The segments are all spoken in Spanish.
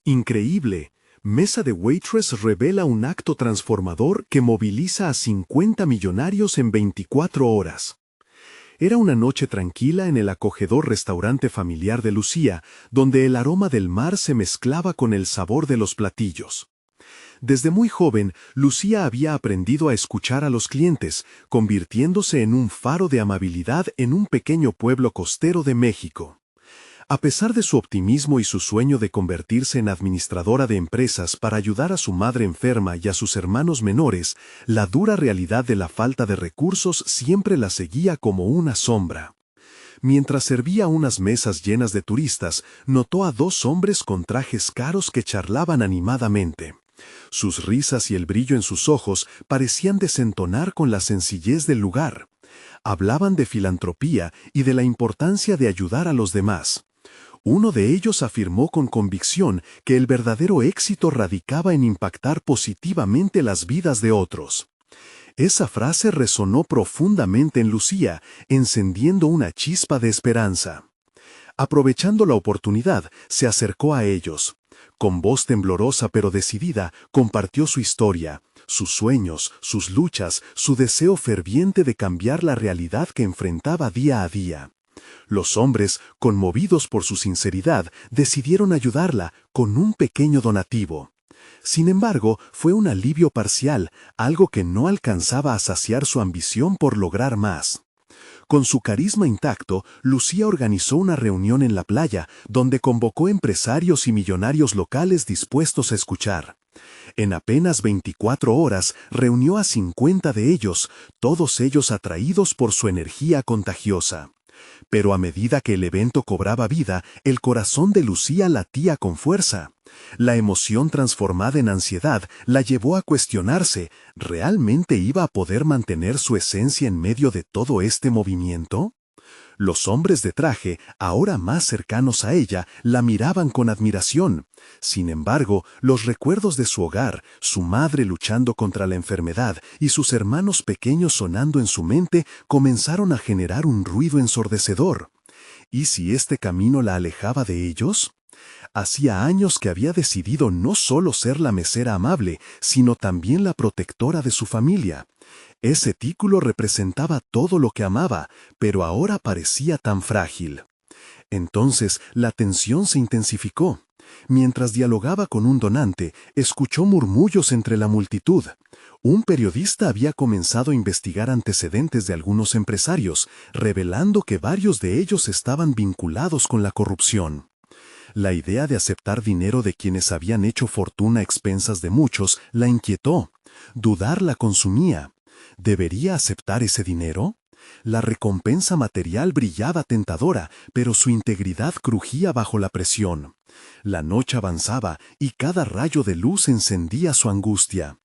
Increíble. Mesa de Waitress revela un acto transformador que moviliza a 50 millonarios en 24 horas. Era una noche tranquila en el acogedor restaurante familiar de Lucía, donde el aroma del mar se mezclaba con el sabor de los platillos. Desde muy joven, Lucía había aprendido a escuchar a los clientes, convirtiéndose en un faro de amabilidad en un pequeño pueblo costero de México. A pesar de su optimismo y su sueño de convertirse en administradora de empresas para ayudar a su madre enferma y a sus hermanos menores, la dura realidad de la falta de recursos siempre la seguía como una sombra. Mientras servía unas mesas llenas de turistas, notó a dos hombres con trajes caros que charlaban animadamente. Sus risas y el brillo en sus ojos parecían desentonar con la sencillez del lugar. Hablaban de filantropía y de la importancia de ayudar a los demás. Uno de ellos afirmó con convicción que el verdadero éxito radicaba en impactar positivamente las vidas de otros. Esa frase resonó profundamente en Lucía, encendiendo una chispa de esperanza. Aprovechando la oportunidad, se acercó a ellos. Con voz temblorosa pero decidida, compartió su historia, sus sueños, sus luchas, su deseo ferviente de cambiar la realidad que enfrentaba día a día. Los hombres, conmovidos por su sinceridad, decidieron ayudarla con un pequeño donativo. Sin embargo, fue un alivio parcial, algo que no alcanzaba a saciar su ambición por lograr más. Con su carisma intacto, Lucía organizó una reunión en la playa, donde convocó empresarios y millonarios locales dispuestos a escuchar. En apenas 24 horas, reunió a 50 de ellos, todos ellos atraídos por su energía contagiosa. Pero a medida que el evento cobraba vida, el corazón de Lucía latía con fuerza. La emoción transformada en ansiedad la llevó a cuestionarse, ¿realmente iba a poder mantener su esencia en medio de todo este movimiento? Los hombres de traje, ahora más cercanos a ella, la miraban con admiración. Sin embargo, los recuerdos de su hogar, su madre luchando contra la enfermedad y sus hermanos pequeños sonando en su mente, comenzaron a generar un ruido ensordecedor. ¿Y si este camino la alejaba de ellos? Hacía años que había decidido no solo ser la mesera amable, sino también la protectora de su familia. Ese título representaba todo lo que amaba, pero ahora parecía tan frágil. Entonces la tensión se intensificó. Mientras dialogaba con un donante, escuchó murmullos entre la multitud. Un periodista había comenzado a investigar antecedentes de algunos empresarios, revelando que varios de ellos estaban vinculados con la corrupción. La idea de aceptar dinero de quienes habían hecho fortuna a expensas de muchos la inquietó. Dudar la consumía. ¿Debería aceptar ese dinero? La recompensa material brillaba tentadora, pero su integridad crujía bajo la presión. La noche avanzaba y cada rayo de luz encendía su angustia.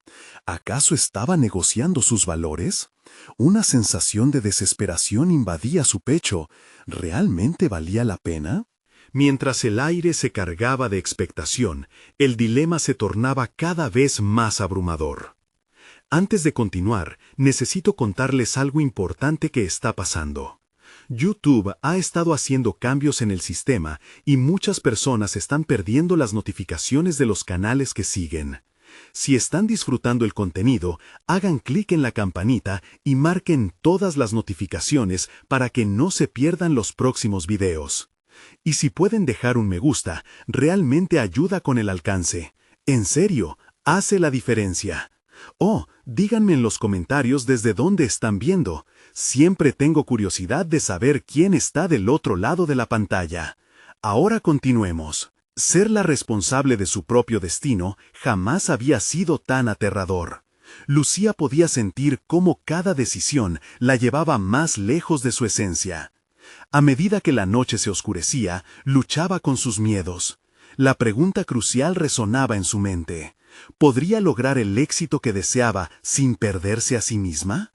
¿Acaso estaba negociando sus valores? Una sensación de desesperación invadía su pecho. ¿Realmente valía la pena? Mientras el aire se cargaba de expectación, el dilema se tornaba cada vez más abrumador. Antes de continuar, necesito contarles algo importante que está pasando. YouTube ha estado haciendo cambios en el sistema y muchas personas están perdiendo las notificaciones de los canales que siguen. Si están disfrutando el contenido, hagan clic en la campanita y marquen todas las notificaciones para que no se pierdan los próximos videos. Y si pueden dejar un me gusta, realmente ayuda con el alcance. En serio, hace la diferencia. Oh, díganme en los comentarios desde dónde están viendo. Siempre tengo curiosidad de saber quién está del otro lado de la pantalla. Ahora continuemos. Ser la responsable de su propio destino jamás había sido tan aterrador. Lucía podía sentir cómo cada decisión la llevaba más lejos de su esencia. A medida que la noche se oscurecía, luchaba con sus miedos. La pregunta crucial resonaba en su mente. ¿Podría lograr el éxito que deseaba sin perderse a sí misma?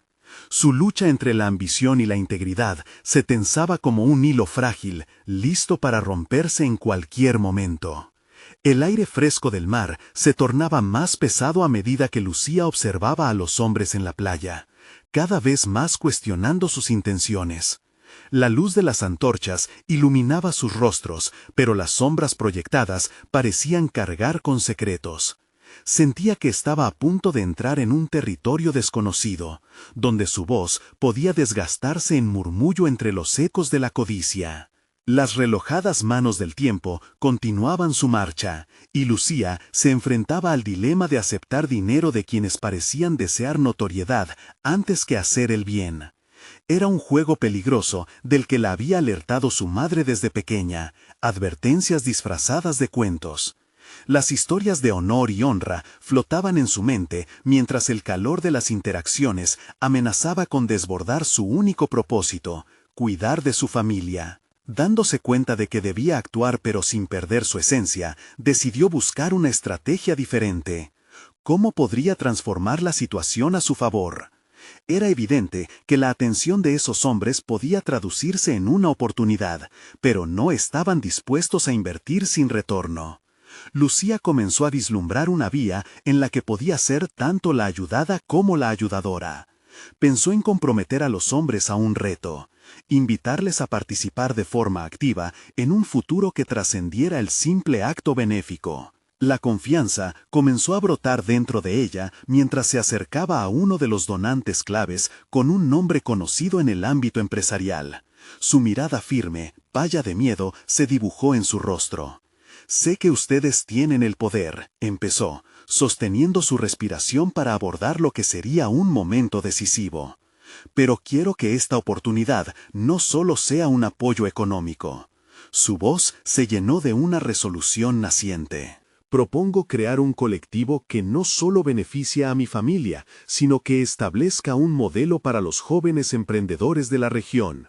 Su lucha entre la ambición y la integridad se tensaba como un hilo frágil, listo para romperse en cualquier momento. El aire fresco del mar se tornaba más pesado a medida que Lucía observaba a los hombres en la playa, cada vez más cuestionando sus intenciones. La luz de las antorchas iluminaba sus rostros, pero las sombras proyectadas parecían cargar con secretos. Sentía que estaba a punto de entrar en un territorio desconocido, donde su voz podía desgastarse en murmullo entre los ecos de la codicia. Las relojadas manos del tiempo continuaban su marcha, y Lucía se enfrentaba al dilema de aceptar dinero de quienes parecían desear notoriedad antes que hacer el bien. Era un juego peligroso del que la había alertado su madre desde pequeña, advertencias disfrazadas de cuentos. Las historias de honor y honra flotaban en su mente mientras el calor de las interacciones amenazaba con desbordar su único propósito, cuidar de su familia. Dándose cuenta de que debía actuar pero sin perder su esencia, decidió buscar una estrategia diferente. ¿Cómo podría transformar la situación a su favor? Era evidente que la atención de esos hombres podía traducirse en una oportunidad, pero no estaban dispuestos a invertir sin retorno. Lucía comenzó a vislumbrar una vía en la que podía ser tanto la ayudada como la ayudadora. Pensó en comprometer a los hombres a un reto, invitarles a participar de forma activa en un futuro que trascendiera el simple acto benéfico. La confianza comenzó a brotar dentro de ella mientras se acercaba a uno de los donantes claves con un nombre conocido en el ámbito empresarial. Su mirada firme, palla de miedo, se dibujó en su rostro. «Sé que ustedes tienen el poder», empezó, sosteniendo su respiración para abordar lo que sería un momento decisivo. «Pero quiero que esta oportunidad no solo sea un apoyo económico». Su voz se llenó de una resolución naciente. «Propongo crear un colectivo que no solo beneficia a mi familia, sino que establezca un modelo para los jóvenes emprendedores de la región.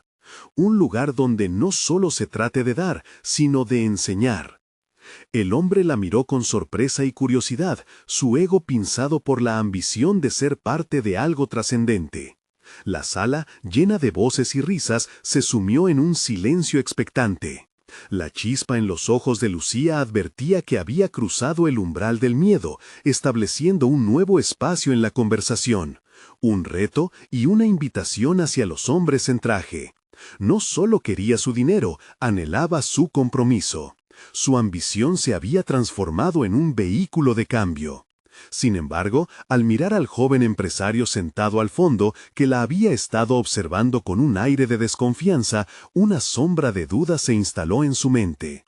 Un lugar donde no solo se trate de dar, sino de enseñar». El hombre la miró con sorpresa y curiosidad, su ego pinzado por la ambición de ser parte de algo trascendente. La sala, llena de voces y risas, se sumió en un silencio expectante. La chispa en los ojos de Lucía advertía que había cruzado el umbral del miedo, estableciendo un nuevo espacio en la conversación, un reto y una invitación hacia los hombres en traje. No solo quería su dinero, anhelaba su compromiso. Su ambición se había transformado en un vehículo de cambio. Sin embargo, al mirar al joven empresario sentado al fondo, que la había estado observando con un aire de desconfianza, una sombra de duda se instaló en su mente.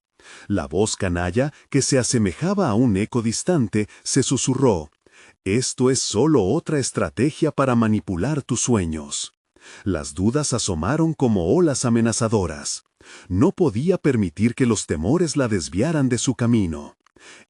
La voz canalla, que se asemejaba a un eco distante, se susurró: «Esto es solo otra estrategia para manipular tus sueños». Las dudas asomaron como olas amenazadoras. No podía permitir que los temores la desviaran de su camino.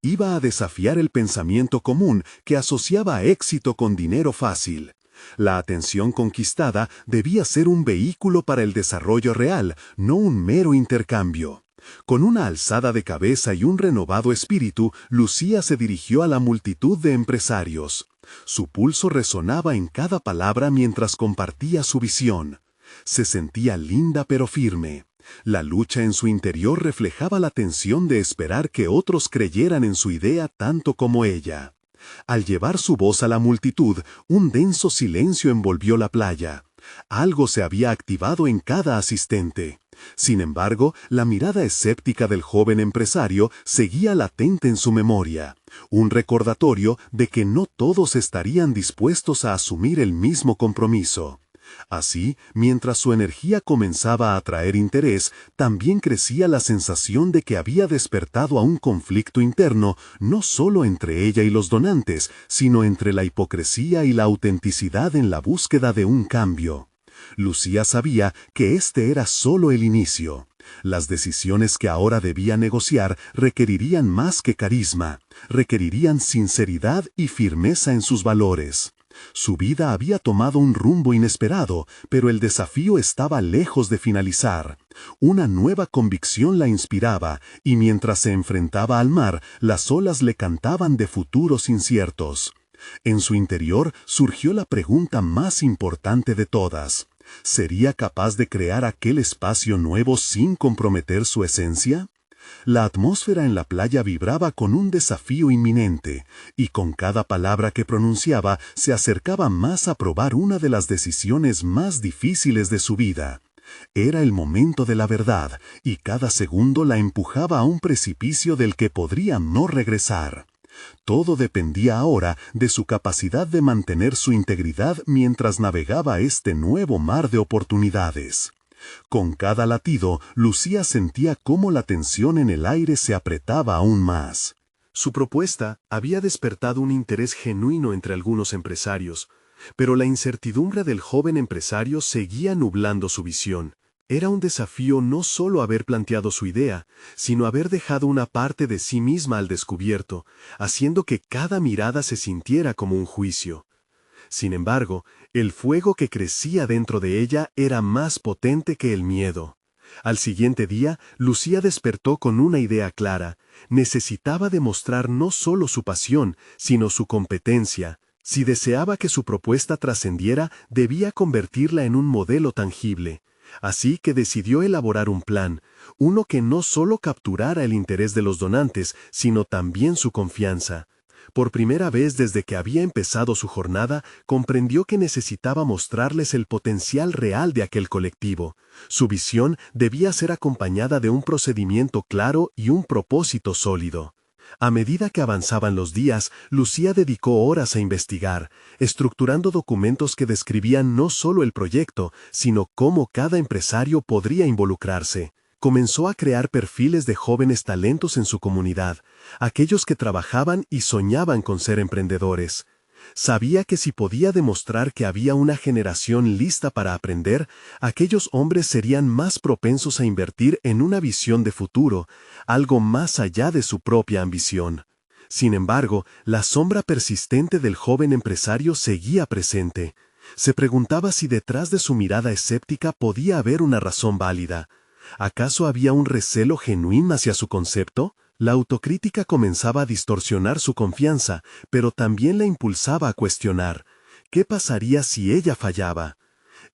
Iba a desafiar el pensamiento común que asociaba éxito con dinero fácil. La atención conquistada debía ser un vehículo para el desarrollo real, no un mero intercambio. Con una alzada de cabeza y un renovado espíritu, Lucía se dirigió a la multitud de empresarios. Su pulso resonaba en cada palabra mientras compartía su visión. Se sentía linda pero firme. La lucha en su interior reflejaba la tensión de esperar que otros creyeran en su idea tanto como ella. Al llevar su voz a la multitud, un denso silencio envolvió la playa. Algo se había activado en cada asistente. Sin embargo, la mirada escéptica del joven empresario seguía latente en su memoria, un recordatorio de que no todos estarían dispuestos a asumir el mismo compromiso. Así, mientras su energía comenzaba a atraer interés, también crecía la sensación de que había despertado a un conflicto interno, no solo entre ella y los donantes, sino entre la hipocresía y la autenticidad en la búsqueda de un cambio. Lucía sabía que este era solo el inicio. Las decisiones que ahora debía negociar requerirían más que carisma, requerirían sinceridad y firmeza en sus valores. Su vida había tomado un rumbo inesperado, pero el desafío estaba lejos de finalizar. Una nueva convicción la inspiraba, y mientras se enfrentaba al mar, las olas le cantaban de futuros inciertos. En su interior surgió la pregunta más importante de todas. ¿Sería capaz de crear aquel espacio nuevo sin comprometer su esencia? La atmósfera en la playa vibraba con un desafío inminente, y con cada palabra que pronunciaba se acercaba más a probar una de las decisiones más difíciles de su vida. Era el momento de la verdad, y cada segundo la empujaba a un precipicio del que podría no regresar. Todo dependía ahora de su capacidad de mantener su integridad mientras navegaba este nuevo mar de oportunidades. Con cada latido, Lucía sentía cómo la tensión en el aire se apretaba aún más. Su propuesta había despertado un interés genuino entre algunos empresarios, pero la incertidumbre del joven empresario seguía nublando su visión. Era un desafío no solo haber planteado su idea, sino haber dejado una parte de sí misma al descubierto, haciendo que cada mirada se sintiera como un juicio. Sin embargo, el fuego que crecía dentro de ella era más potente que el miedo. Al siguiente día, Lucía despertó con una idea clara. Necesitaba demostrar no solo su pasión, sino su competencia. Si deseaba que su propuesta trascendiera, debía convertirla en un modelo tangible. Así que decidió elaborar un plan, uno que no solo capturara el interés de los donantes, sino también su confianza. Por primera vez desde que había empezado su jornada, comprendió que necesitaba mostrarles el potencial real de aquel colectivo. Su visión debía ser acompañada de un procedimiento claro y un propósito sólido. A medida que avanzaban los días, Lucía dedicó horas a investigar, estructurando documentos que describían no solo el proyecto, sino cómo cada empresario podría involucrarse. Comenzó a crear perfiles de jóvenes talentos en su comunidad, aquellos que trabajaban y soñaban con ser emprendedores. Sabía que si podía demostrar que había una generación lista para aprender, aquellos hombres serían más propensos a invertir en una visión de futuro, algo más allá de su propia ambición. Sin embargo, la sombra persistente del joven empresario seguía presente. Se preguntaba si detrás de su mirada escéptica podía haber una razón válida. ¿Acaso había un recelo genuino hacia su concepto? La autocrítica comenzaba a distorsionar su confianza, pero también la impulsaba a cuestionar. ¿Qué pasaría si ella fallaba?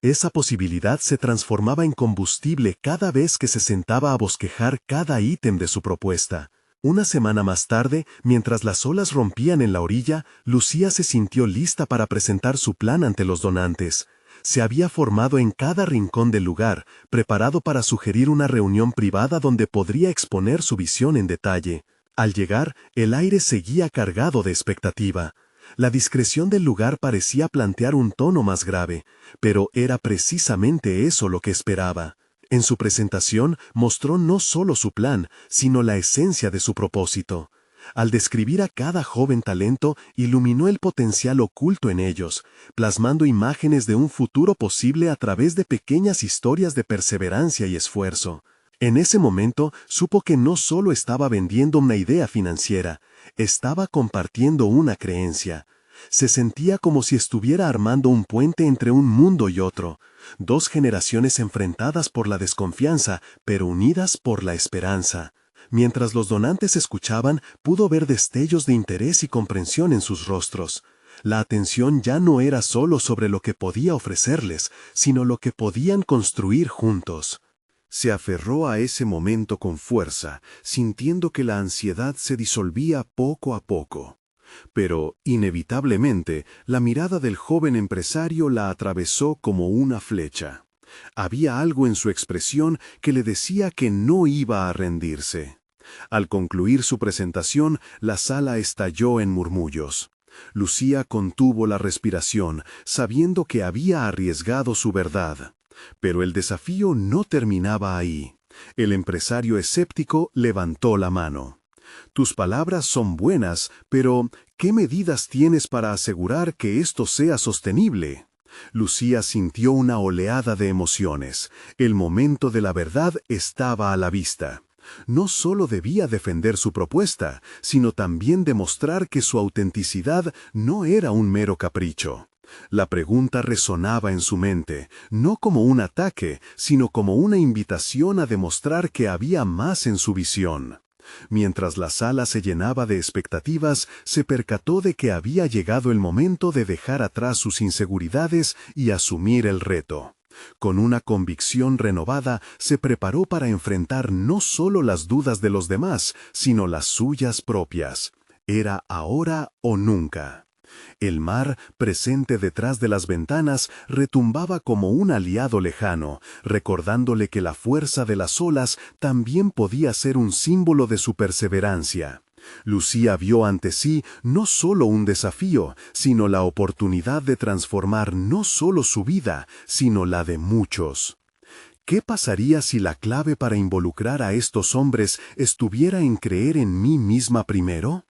Esa posibilidad se transformaba en combustible cada vez que se sentaba a bosquejar cada ítem de su propuesta. Una semana más tarde, mientras las olas rompían en la orilla, Lucía se sintió lista para presentar su plan ante los donantes. Se había formado en cada rincón del lugar, preparado para sugerir una reunión privada donde podría exponer su visión en detalle. Al llegar, el aire seguía cargado de expectativa. La discreción del lugar parecía plantear un tono más grave, pero era precisamente eso lo que esperaba. En su presentación mostró no solo su plan, sino la esencia de su propósito. Al describir a cada joven talento, iluminó el potencial oculto en ellos, plasmando imágenes de un futuro posible a través de pequeñas historias de perseverancia y esfuerzo. En ese momento, supo que no solo estaba vendiendo una idea financiera, estaba compartiendo una creencia. Se sentía como si estuviera armando un puente entre un mundo y otro, dos generaciones enfrentadas por la desconfianza, pero unidas por la esperanza. Mientras los donantes escuchaban, pudo ver destellos de interés y comprensión en sus rostros. La atención ya no era solo sobre lo que podía ofrecerles, sino lo que podían construir juntos. Se aferró a ese momento con fuerza, sintiendo que la ansiedad se disolvía poco a poco. Pero, inevitablemente, la mirada del joven empresario la atravesó como una flecha. Había algo en su expresión que le decía que no iba a rendirse. Al concluir su presentación, la sala estalló en murmullos. Lucía contuvo la respiración, sabiendo que había arriesgado su verdad. Pero el desafío no terminaba ahí. El empresario escéptico levantó la mano. Tus palabras son buenas, pero ¿qué medidas tienes para asegurar que esto sea sostenible? Lucía sintió una oleada de emociones. El momento de la verdad estaba a la vista. No solo debía defender su propuesta, sino también demostrar que su autenticidad no era un mero capricho. La pregunta resonaba en su mente, no como un ataque, sino como una invitación a demostrar que había más en su visión. Mientras la sala se llenaba de expectativas, se percató de que había llegado el momento de dejar atrás sus inseguridades y asumir el reto. Con una convicción renovada, se preparó para enfrentar no solo las dudas de los demás, sino las suyas propias. Era ahora o nunca. El mar, presente detrás de las ventanas, retumbaba como un aliado lejano, recordándole que la fuerza de las olas también podía ser un símbolo de su perseverancia. Lucía vio ante sí no solo un desafío, sino la oportunidad de transformar no solo su vida, sino la de muchos. ¿Qué pasaría si la clave para involucrar a estos hombres estuviera en creer en mí misma primero?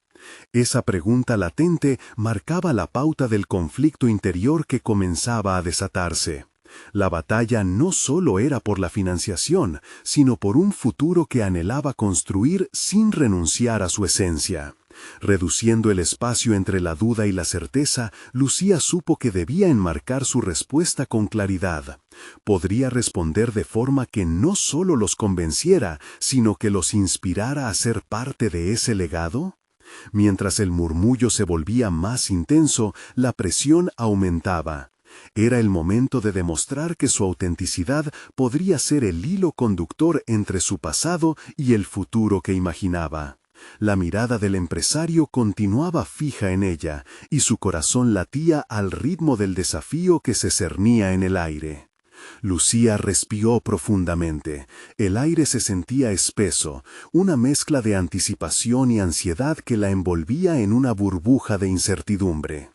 Esa pregunta latente marcaba la pauta del conflicto interior que comenzaba a desatarse. La batalla no solo era por la financiación, sino por un futuro que anhelaba construir sin renunciar a su esencia. Reduciendo el espacio entre la duda y la certeza, Lucía supo que debía enmarcar su respuesta con claridad. Podría responder de forma que no solo los convenciera, sino que los inspirara a ser parte de ese legado. Mientras el murmullo se volvía más intenso, la presión aumentaba. Era el momento de demostrar que su autenticidad podría ser el hilo conductor entre su pasado y el futuro que imaginaba. La mirada del empresario continuaba fija en ella, y su corazón latía al ritmo del desafío que se cernía en el aire. Lucía respiró profundamente. El aire se sentía espeso, una mezcla de anticipación y ansiedad que la envolvía en una burbuja de incertidumbre.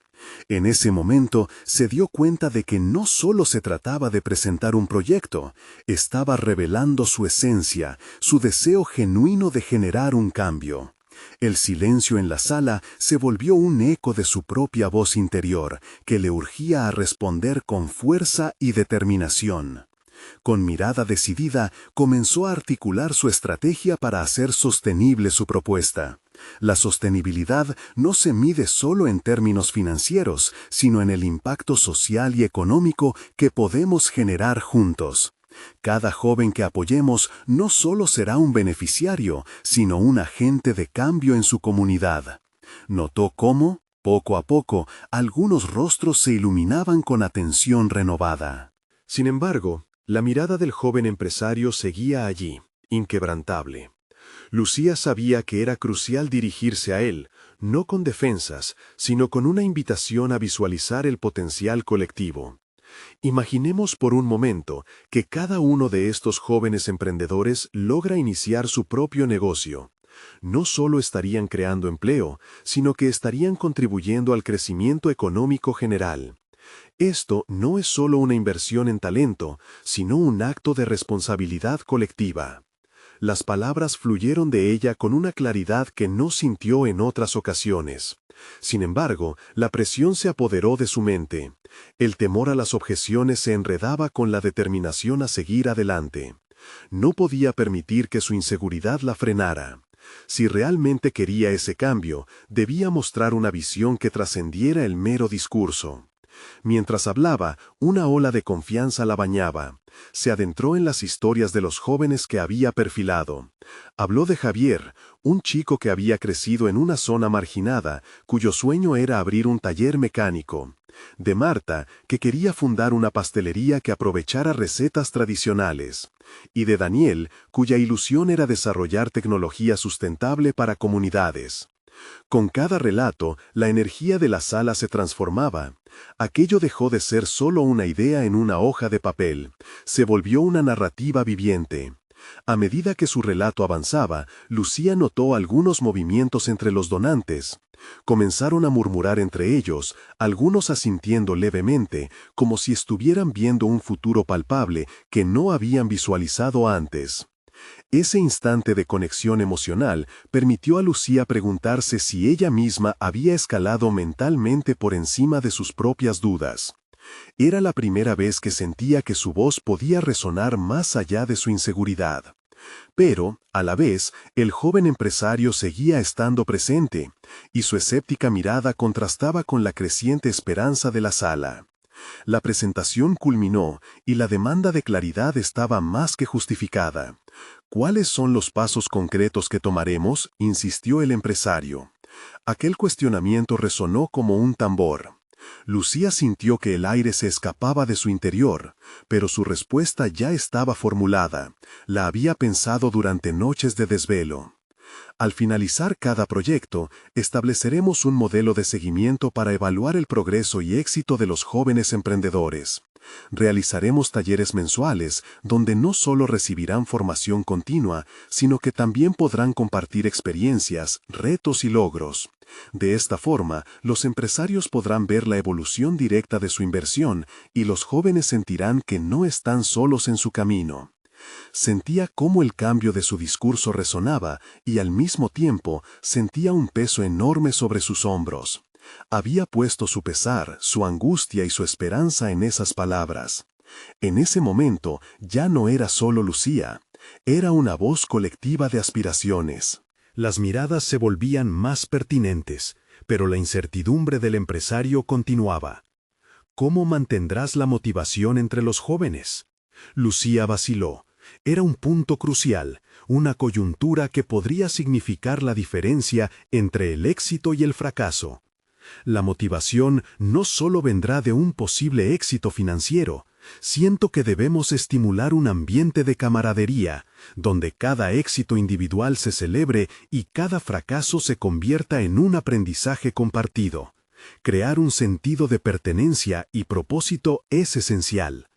En ese momento se dio cuenta de que no solo se trataba de presentar un proyecto, estaba revelando su esencia, su deseo genuino de generar un cambio. El silencio en la sala se volvió un eco de su propia voz interior, que le urgía a responder con fuerza y determinación. Con mirada decidida, comenzó a articular su estrategia para hacer sostenible su propuesta. La sostenibilidad no se mide solo en términos financieros, sino en el impacto social y económico que podemos generar juntos. Cada joven que apoyemos no solo será un beneficiario, sino un agente de cambio en su comunidad. Notó cómo, poco a poco, algunos rostros se iluminaban con atención renovada. Sin embargo, la mirada del joven empresario seguía allí, inquebrantable. Lucía sabía que era crucial dirigirse a él, no con defensas, sino con una invitación a visualizar el potencial colectivo. Imaginemos por un momento que cada uno de estos jóvenes emprendedores logra iniciar su propio negocio. No solo estarían creando empleo, sino que estarían contribuyendo al crecimiento económico general. Esto no es solo una inversión en talento, sino un acto de responsabilidad colectiva. Las palabras fluyeron de ella con una claridad que no sintió en otras ocasiones. Sin embargo, la presión se apoderó de su mente. El temor a las objeciones se enredaba con la determinación a seguir adelante. No podía permitir que su inseguridad la frenara. Si realmente quería ese cambio, debía mostrar una visión que trascendiera el mero discurso. Mientras hablaba, una ola de confianza la bañaba. Se adentró en las historias de los jóvenes que había perfilado. Habló de Javier, un chico que había crecido en una zona marginada, cuyo sueño era abrir un taller mecánico. De Marta, que quería fundar una pastelería que aprovechara recetas tradicionales. Y de Daniel, cuya ilusión era desarrollar tecnología sustentable para comunidades. Con cada relato, la energía de la sala se transformaba. Aquello dejó de ser solo una idea en una hoja de papel. Se volvió una narrativa viviente. A medida que su relato avanzaba, Lucía notó algunos movimientos entre los donantes. Comenzaron a murmurar entre ellos, algunos asintiendo levemente, como si estuvieran viendo un futuro palpable que no habían visualizado antes. Ese instante de conexión emocional permitió a Lucía preguntarse si ella misma había escalado mentalmente por encima de sus propias dudas. Era la primera vez que sentía que su voz podía resonar más allá de su inseguridad. Pero, a la vez, el joven empresario seguía estando presente, y su escéptica mirada contrastaba con la creciente esperanza de la sala. La presentación culminó y la demanda de claridad estaba más que justificada. ¿Cuáles son los pasos concretos que tomaremos?, insistió el empresario. Aquel cuestionamiento resonó como un tambor. Lucía sintió que el aire se escapaba de su interior, pero su respuesta ya estaba formulada. La había pensado durante noches de desvelo. Al finalizar cada proyecto, estableceremos un modelo de seguimiento para evaluar el progreso y éxito de los jóvenes emprendedores. Realizaremos talleres mensuales donde no solo recibirán formación continua, sino que también podrán compartir experiencias, retos y logros. De esta forma, los empresarios podrán ver la evolución directa de su inversión y los jóvenes sentirán que no están solos en su camino. Sentía cómo el cambio de su discurso resonaba y al mismo tiempo sentía un peso enorme sobre sus hombros. Había puesto su pesar, su angustia y su esperanza en esas palabras. En ese momento ya no era solo Lucía, era una voz colectiva de aspiraciones. Las miradas se volvían más pertinentes, pero la incertidumbre del empresario continuaba. ¿Cómo mantendrás la motivación entre los jóvenes? Lucía vaciló. Era un punto crucial, una coyuntura que podría significar la diferencia entre el éxito y el fracaso. La motivación no solo vendrá de un posible éxito financiero. Siento que debemos estimular un ambiente de camaradería, donde cada éxito individual se celebre y cada fracaso se convierta en un aprendizaje compartido. Crear un sentido de pertenencia y propósito es esencial.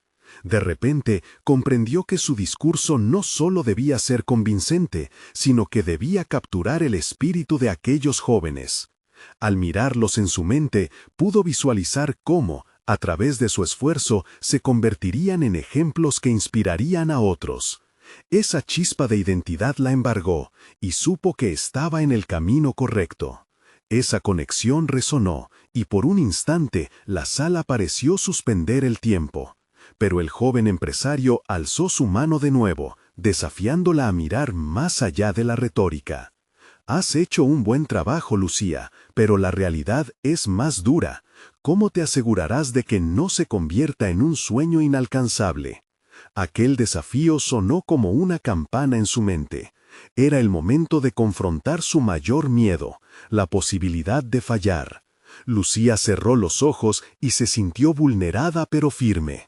De repente, comprendió que su discurso no solo debía ser convincente, sino que debía capturar el espíritu de aquellos jóvenes. Al mirarlos en su mente, pudo visualizar cómo, a través de su esfuerzo, se convertirían en ejemplos que inspirarían a otros. Esa chispa de identidad la embargó, y supo que estaba en el camino correcto. Esa conexión resonó, y por un instante la sala pareció suspender el tiempo. Pero el joven empresario alzó su mano de nuevo, desafiándola a mirar más allá de la retórica. Has hecho un buen trabajo, Lucía, pero la realidad es más dura. ¿Cómo te asegurarás de que no se convierta en un sueño inalcanzable? Aquel desafío sonó como una campana en su mente. Era el momento de confrontar su mayor miedo, la posibilidad de fallar. Lucía cerró los ojos y se sintió vulnerada pero firme.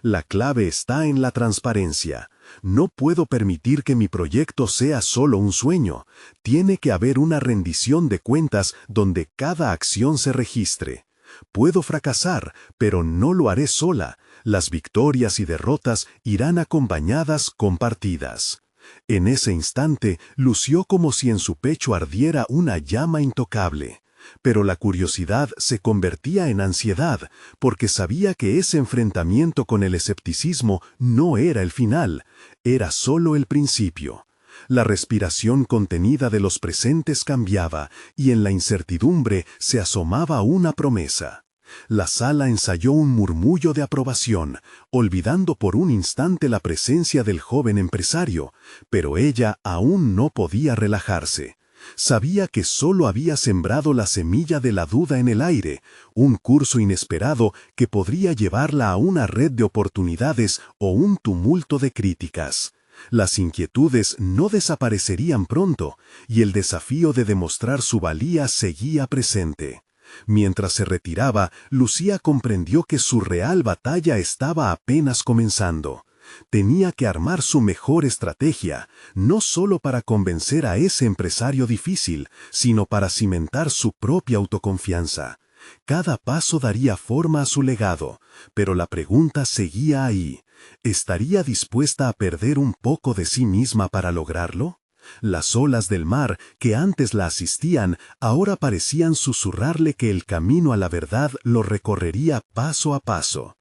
La clave está en la transparencia. No puedo permitir que mi proyecto sea solo un sueño. Tiene que haber una rendición de cuentas donde cada acción se registre. Puedo fracasar, pero no lo haré sola. Las victorias y derrotas irán acompañadas, compartidas. En ese instante, lució como si en su pecho ardiera una llama intocable. Pero la curiosidad se convertía en ansiedad, porque sabía que ese enfrentamiento con el escepticismo no era el final, era solo el principio. La respiración contenida de los presentes cambiaba, y en la incertidumbre se asomaba una promesa. La sala ensayó un murmullo de aprobación, olvidando por un instante la presencia del joven empresario, pero ella aún no podía relajarse. Sabía que solo había sembrado la semilla de la duda en el aire, un curso inesperado que podría llevarla a una red de oportunidades o un tumulto de críticas. Las inquietudes no desaparecerían pronto, y el desafío de demostrar su valía seguía presente. Mientras se retiraba, Lucía comprendió que su real batalla estaba apenas comenzando. Tenía que armar su mejor estrategia, no solo para convencer a ese empresario difícil, sino para cimentar su propia autoconfianza. Cada paso daría forma a su legado, pero la pregunta seguía ahí. ¿Estaría dispuesta a perder un poco de sí misma para lograrlo? Las olas del mar, que antes la asistían, ahora parecían susurrarle que el camino a la verdad lo recorrería paso a paso.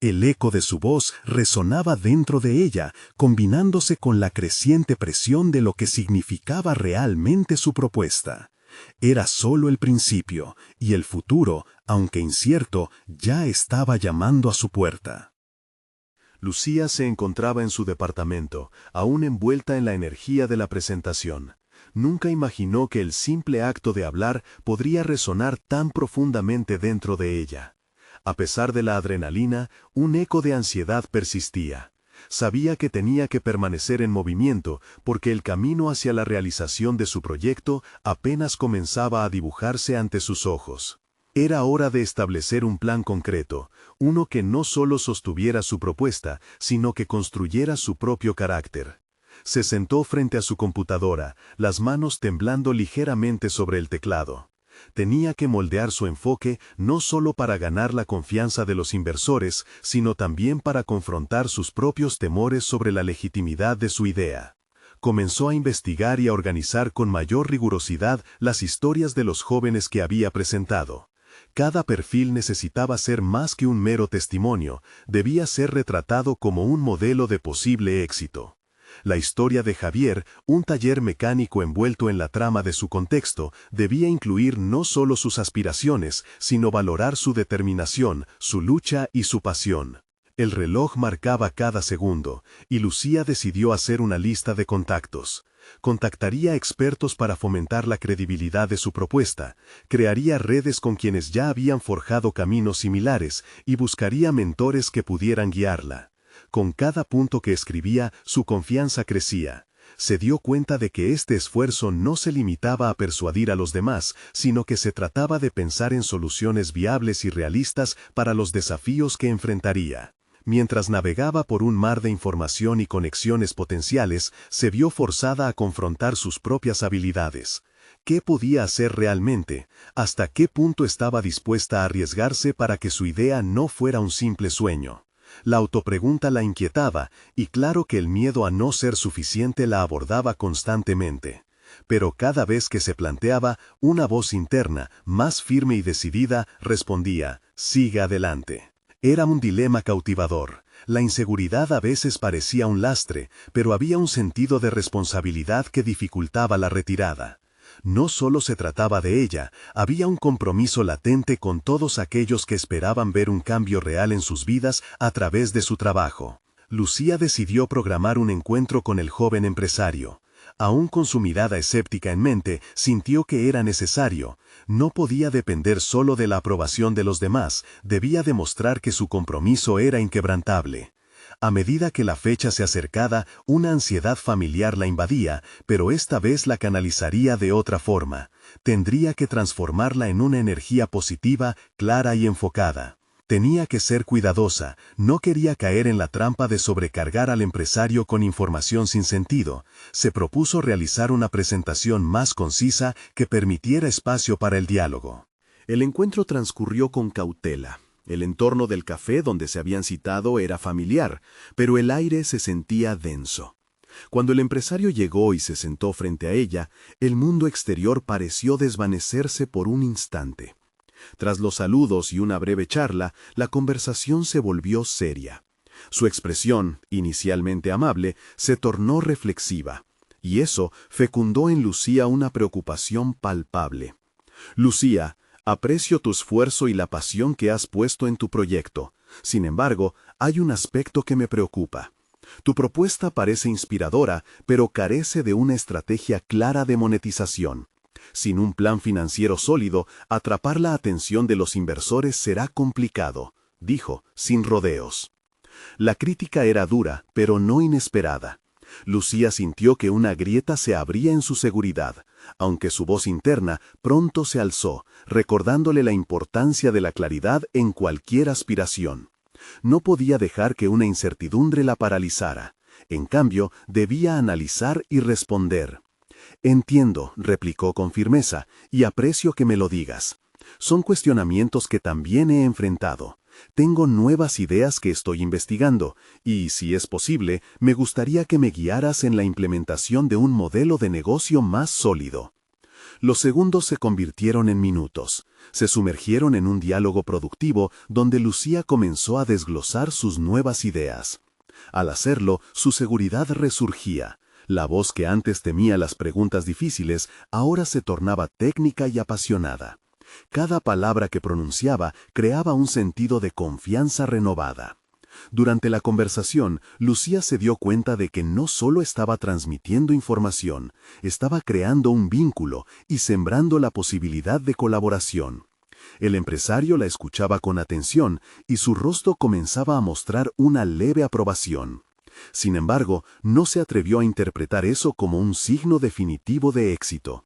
El eco de su voz resonaba dentro de ella, combinándose con la creciente presión de lo que significaba realmente su propuesta. Era solo el principio, y el futuro, aunque incierto, ya estaba llamando a su puerta. Lucía se encontraba en su departamento, aún envuelta en la energía de la presentación. Nunca imaginó que el simple acto de hablar podría resonar tan profundamente dentro de ella. A pesar de la adrenalina, un eco de ansiedad persistía. Sabía que tenía que permanecer en movimiento porque el camino hacia la realización de su proyecto apenas comenzaba a dibujarse ante sus ojos. Era hora de establecer un plan concreto, uno que no solo sostuviera su propuesta, sino que construyera su propio carácter. Se sentó frente a su computadora, las manos temblando ligeramente sobre el teclado. Tenía que moldear su enfoque no solo para ganar la confianza de los inversores, sino también para confrontar sus propios temores sobre la legitimidad de su idea. Comenzó a investigar y a organizar con mayor rigurosidad las historias de los jóvenes que había presentado. Cada perfil necesitaba ser más que un mero testimonio, debía ser retratado como un modelo de posible éxito. La historia de Javier, un taller mecánico envuelto en la trama de su contexto, debía incluir no solo sus aspiraciones, sino valorar su determinación, su lucha y su pasión. El reloj marcaba cada segundo, y Lucía decidió hacer una lista de contactos. Contactaría expertos para fomentar la credibilidad de su propuesta, crearía redes con quienes ya habían forjado caminos similares y buscaría mentores que pudieran guiarla. Con cada punto que escribía, su confianza crecía. Se dio cuenta de que este esfuerzo no se limitaba a persuadir a los demás, sino que se trataba de pensar en soluciones viables y realistas para los desafíos que enfrentaría. Mientras navegaba por un mar de información y conexiones potenciales, se vio forzada a confrontar sus propias habilidades. ¿Qué podía hacer realmente? ¿Hasta qué punto estaba dispuesta a arriesgarse para que su idea no fuera un simple sueño? La autopregunta la inquietaba, y claro que el miedo a no ser suficiente la abordaba constantemente. Pero cada vez que se planteaba, una voz interna, más firme y decidida, respondía: «Siga adelante». Era un dilema cautivador. La inseguridad a veces parecía un lastre, pero había un sentido de responsabilidad que dificultaba la retirada. No solo se trataba de ella, había un compromiso latente con todos aquellos que esperaban ver un cambio real en sus vidas a través de su trabajo. Lucía decidió programar un encuentro con el joven empresario. Aún con su mirada escéptica en mente, sintió que era necesario. No podía depender solo de la aprobación de los demás, debía demostrar que su compromiso era inquebrantable. A medida que la fecha se acercaba, una ansiedad familiar la invadía, pero esta vez la canalizaría de otra forma. Tendría que transformarla en una energía positiva, clara y enfocada. Tenía que ser cuidadosa, no quería caer en la trampa de sobrecargar al empresario con información sin sentido. Se propuso realizar una presentación más concisa que permitiera espacio para el diálogo. El encuentro transcurrió con cautela. El entorno del café donde se habían citado era familiar, pero el aire se sentía denso. Cuando el empresario llegó y se sentó frente a ella, el mundo exterior pareció desvanecerse por un instante. Tras los saludos y una breve charla, la conversación se volvió seria. Su expresión, inicialmente amable, se tornó reflexiva, y eso fecundó en Lucía una preocupación palpable. «Lucía, aprecio tu esfuerzo y la pasión que has puesto en tu proyecto. Sin embargo, hay un aspecto que me preocupa. Tu propuesta parece inspiradora, pero carece de una estrategia clara de monetización. Sin un plan financiero sólido, atrapar la atención de los inversores será complicado», dijo, sin rodeos. La crítica era dura, pero no inesperada. Lucía sintió que una grieta se abría en su seguridad, aunque su voz interna pronto se alzó, recordándole la importancia de la claridad en cualquier aspiración. No podía dejar que una incertidumbre la paralizara. En cambio, debía analizar y responder. «Entiendo», replicó con firmeza, «y aprecio que me lo digas. Son cuestionamientos que también he enfrentado. Tengo nuevas ideas que estoy investigando, y, si es posible, me gustaría que me guiaras en la implementación de un modelo de negocio más sólido». Los segundos se convirtieron en minutos. Se sumergieron en un diálogo productivo donde Lucía comenzó a desglosar sus nuevas ideas. Al hacerlo, su seguridad resurgía. La voz que antes temía las preguntas difíciles ahora se tornaba técnica y apasionada. Cada palabra que pronunciaba creaba un sentido de confianza renovada. Durante la conversación, Lucía se dio cuenta de que no solo estaba transmitiendo información, estaba creando un vínculo y sembrando la posibilidad de colaboración. El empresario la escuchaba con atención y su rostro comenzaba a mostrar una leve aprobación. Sin embargo, no se atrevió a interpretar eso como un signo definitivo de éxito.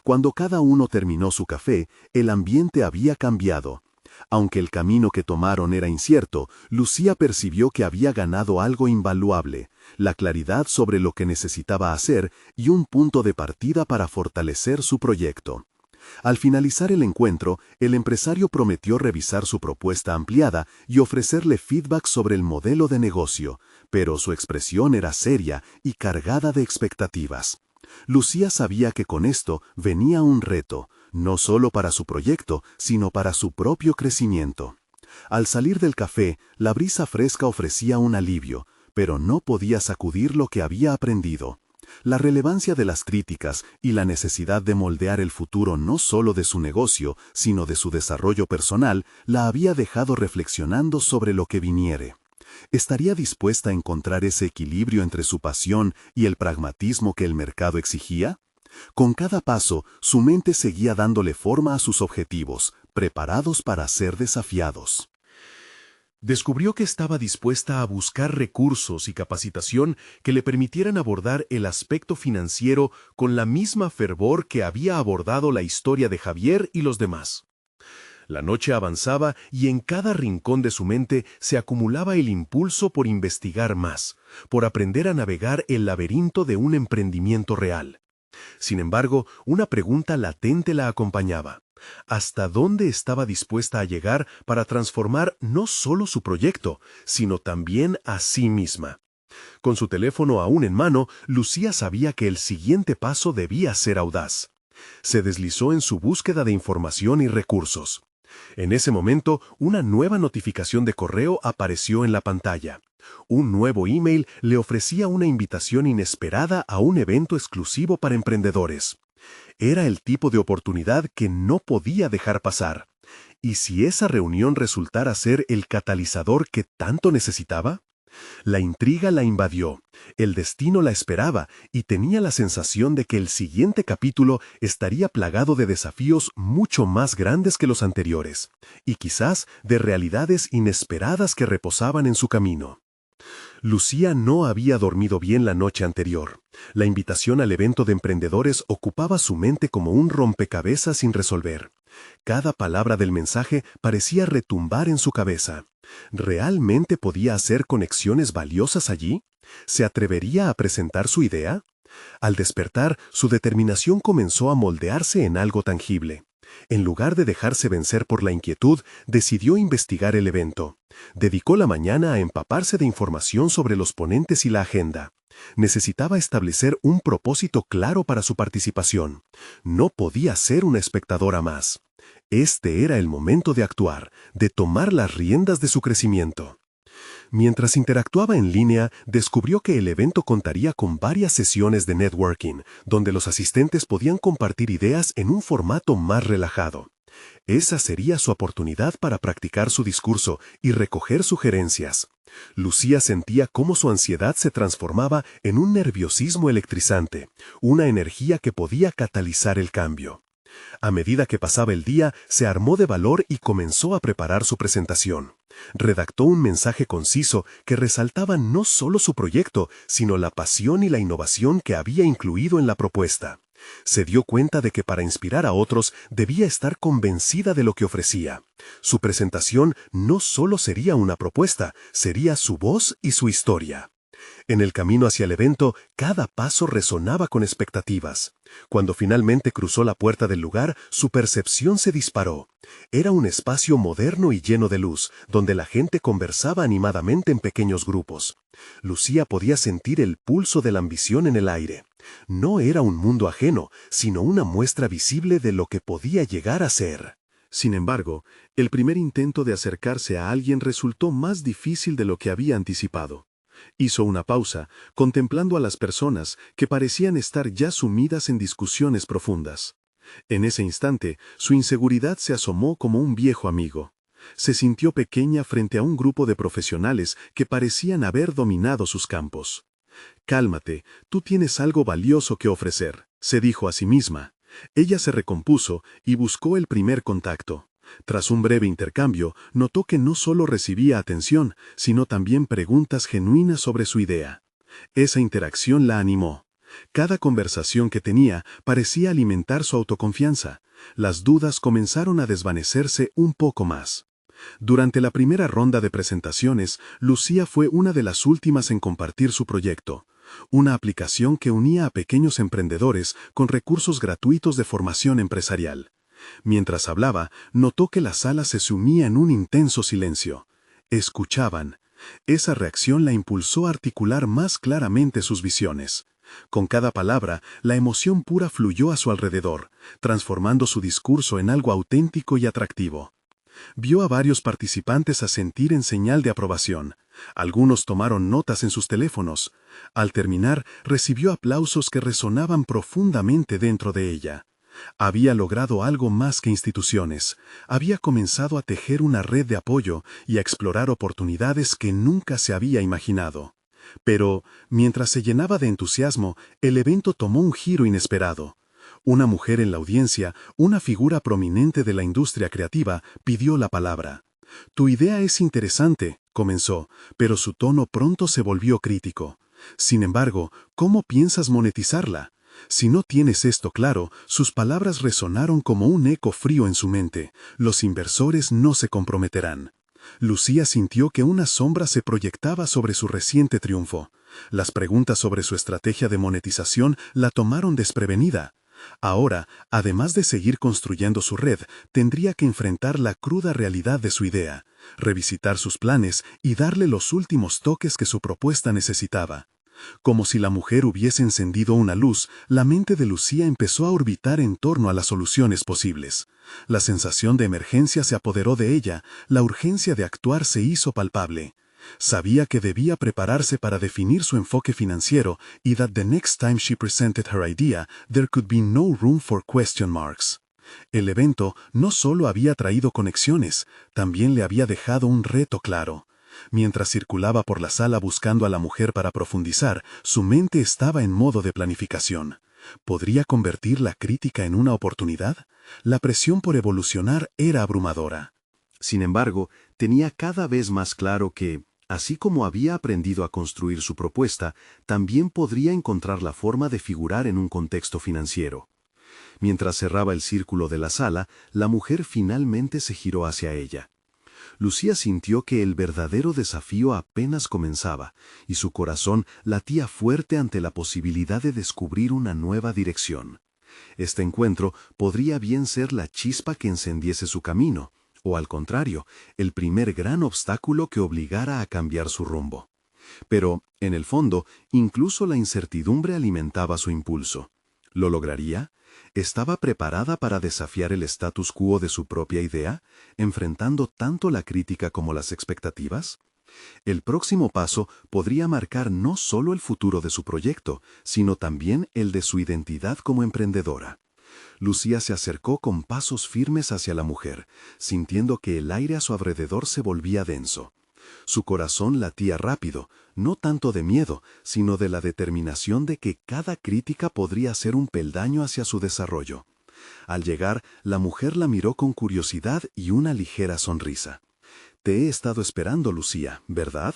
Cuando cada uno terminó su café, el ambiente había cambiado. Aunque el camino que tomaron era incierto, Lucía percibió que había ganado algo invaluable, la claridad sobre lo que necesitaba hacer y un punto de partida para fortalecer su proyecto. Al finalizar el encuentro, el empresario prometió revisar su propuesta ampliada y ofrecerle feedback sobre el modelo de negocio, pero su expresión era seria y cargada de expectativas. Lucía sabía que con esto venía un reto, no solo para su proyecto, sino para su propio crecimiento. Al salir del café, la brisa fresca ofrecía un alivio, pero no podía sacudir lo que había aprendido. La relevancia de las críticas y la necesidad de moldear el futuro no solo de su negocio, sino de su desarrollo personal, la había dejado reflexionando sobre lo que viniere. ¿Estaría dispuesta a encontrar ese equilibrio entre su pasión y el pragmatismo que el mercado exigía? Con cada paso, su mente seguía dándole forma a sus objetivos, preparados para ser desafiados. Descubrió que estaba dispuesta a buscar recursos y capacitación que le permitieran abordar el aspecto financiero con la misma fervor que había abordado la historia de Javier y los demás. La noche avanzaba y en cada rincón de su mente se acumulaba el impulso por investigar más, por aprender a navegar el laberinto de un emprendimiento real. Sin embargo, una pregunta latente la acompañaba. ¿Hasta dónde estaba dispuesta a llegar para transformar no solo su proyecto, sino también a sí misma? Con su teléfono aún en mano, Lucía sabía que el siguiente paso debía ser audaz. Se deslizó en su búsqueda de información y recursos. En ese momento, una nueva notificación de correo apareció en la pantalla. Un nuevo email le ofrecía una invitación inesperada a un evento exclusivo para emprendedores. Era el tipo de oportunidad que no podía dejar pasar. ¿Y si esa reunión resultara ser el catalizador que tanto necesitaba? La intriga la invadió, el destino la esperaba y tenía la sensación de que el siguiente capítulo estaría plagado de desafíos mucho más grandes que los anteriores, y quizás de realidades inesperadas que reposaban en su camino. Lucía no había dormido bien la noche anterior. La invitación al evento de emprendedores ocupaba su mente como un rompecabezas sin resolver. Cada palabra del mensaje parecía retumbar en su cabeza. ¿Realmente podía hacer conexiones valiosas allí? ¿Se atrevería a presentar su idea? Al despertar, su determinación comenzó a moldearse en algo tangible. En lugar de dejarse vencer por la inquietud, decidió investigar el evento. Dedicó la mañana a empaparse de información sobre los ponentes y la agenda. Necesitaba establecer un propósito claro para su participación. No podía ser una espectadora más. Este era el momento de actuar, de tomar las riendas de su crecimiento. Mientras interactuaba en línea, descubrió que el evento contaría con varias sesiones de networking, donde los asistentes podían compartir ideas en un formato más relajado. Esa sería su oportunidad para practicar su discurso y recoger sugerencias. Lucía sentía cómo su ansiedad se transformaba en un nerviosismo electrizante, una energía que podía catalizar el cambio. A medida que pasaba el día, se armó de valor y comenzó a preparar su presentación. Redactó un mensaje conciso que resaltaba no solo su proyecto, sino la pasión y la innovación que había incluido en la propuesta. Se dio cuenta de que para inspirar a otros debía estar convencida de lo que ofrecía. Su presentación no solo sería una propuesta, sería su voz y su historia. En el camino hacia el evento, cada paso resonaba con expectativas. Cuando finalmente cruzó la puerta del lugar, su percepción se disparó. Era un espacio moderno y lleno de luz, donde la gente conversaba animadamente en pequeños grupos. Lucía podía sentir el pulso de la ambición en el aire. No era un mundo ajeno, sino una muestra visible de lo que podía llegar a ser. Sin embargo, el primer intento de acercarse a alguien resultó más difícil de lo que había anticipado. Hizo una pausa, contemplando a las personas que parecían estar ya sumidas en discusiones profundas. En ese instante, su inseguridad se asomó como un viejo amigo. Se sintió pequeña frente a un grupo de profesionales que parecían haber dominado sus campos. «Cálmate, tú tienes algo valioso que ofrecer», se dijo a sí misma. Ella se recompuso y buscó el primer contacto. Tras un breve intercambio, notó que no solo recibía atención, sino también preguntas genuinas sobre su idea. Esa interacción la animó. Cada conversación que tenía parecía alimentar su autoconfianza. Las dudas comenzaron a desvanecerse un poco más. Durante la primera ronda de presentaciones, Lucía fue una de las últimas en compartir su proyecto, una aplicación que unía a pequeños emprendedores con recursos gratuitos de formación empresarial. Mientras hablaba, notó que la sala se sumía en un intenso silencio. Escuchaban. Esa reacción la impulsó a articular más claramente sus visiones. Con cada palabra, la emoción pura fluyó a su alrededor, transformando su discurso en algo auténtico y atractivo. Vio a varios participantes asentir en señal de aprobación. Algunos tomaron notas en sus teléfonos. Al terminar, recibió aplausos que resonaban profundamente dentro de ella. Había logrado algo más que instituciones. Había comenzado a tejer una red de apoyo y a explorar oportunidades que nunca se había imaginado. Pero, mientras se llenaba de entusiasmo, el evento tomó un giro inesperado. Una mujer en la audiencia, una figura prominente de la industria creativa, pidió la palabra. «Tu idea es interesante», comenzó, pero su tono pronto se volvió crítico. «Sin embargo, ¿cómo piensas monetizarla?» Si no tienes esto claro, sus palabras resonaron como un eco frío en su mente. Los inversores no se comprometerán. Lucía sintió que una sombra se proyectaba sobre su reciente triunfo. Las preguntas sobre su estrategia de monetización la tomaron desprevenida. Ahora, además de seguir construyendo su red, tendría que enfrentar la cruda realidad de su idea, revisitar sus planes y darle los últimos toques que su propuesta necesitaba. Como si la mujer hubiese encendido una luz, la mente de Lucía empezó a orbitar en torno a las soluciones posibles. La sensación de emergencia se apoderó de ella, la urgencia de actuar se hizo palpable. Sabía que debía prepararse para definir su enfoque financiero y that the next time she presented her idea, there could be no room for question marks. El evento no solo había traído conexiones, también le había dejado un reto claro. Mientras circulaba por la sala buscando a la mujer para profundizar, su mente estaba en modo de planificación. ¿Podría convertir la crítica en una oportunidad? La presión por evolucionar era abrumadora. Sin embargo, tenía cada vez más claro que, así como había aprendido a construir su propuesta, también podría encontrar la forma de figurar en un contexto financiero. Mientras cerraba el círculo de la sala, la mujer finalmente se giró hacia ella. Lucía sintió que el verdadero desafío apenas comenzaba, y su corazón latía fuerte ante la posibilidad de descubrir una nueva dirección. Este encuentro podría bien ser la chispa que encendiese su camino, o al contrario, el primer gran obstáculo que obligara a cambiar su rumbo. Pero, en el fondo, incluso la incertidumbre alimentaba su impulso. ¿Lo lograría? ¿Estaba preparada para desafiar el status quo de su propia idea, enfrentando tanto la crítica como las expectativas? El próximo paso podría marcar no solo el futuro de su proyecto, sino también el de su identidad como emprendedora. Lucía se acercó con pasos firmes hacia la mujer, sintiendo que el aire a su alrededor se volvía denso. Su corazón latía rápido, no tanto de miedo, sino de la determinación de que cada crítica podría ser un peldaño hacia su desarrollo. Al llegar, la mujer la miró con curiosidad y una ligera sonrisa. «Te he estado esperando, Lucía, ¿verdad?»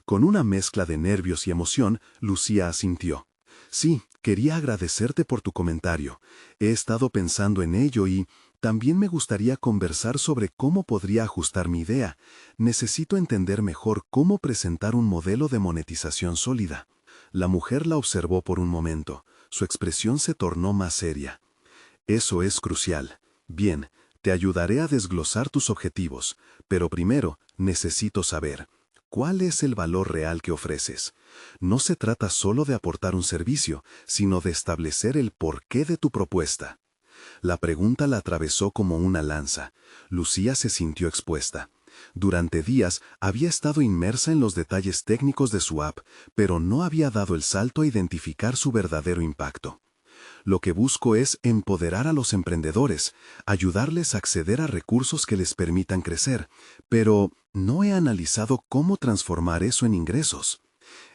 Con una mezcla de nervios y emoción, Lucía asintió. «Sí, quería agradecerte por tu comentario. He estado pensando en ello y también me gustaría conversar sobre cómo podría ajustar mi idea. Necesito entender mejor cómo presentar un modelo de monetización sólida». La mujer la observó por un momento. Su expresión se tornó más seria. «Eso es crucial. Bien, te ayudaré a desglosar tus objetivos, pero primero necesito saber, ¿cuál es el valor real que ofreces? No se trata solo de aportar un servicio, sino de establecer el porqué de tu propuesta». La pregunta la atravesó como una lanza. Lucía se sintió expuesta. Durante días había estado inmersa en los detalles técnicos de su app, pero no había dado el salto a identificar su verdadero impacto. «Lo que busco es empoderar a los emprendedores, ayudarles a acceder a recursos que les permitan crecer, pero no he analizado cómo transformar eso en ingresos».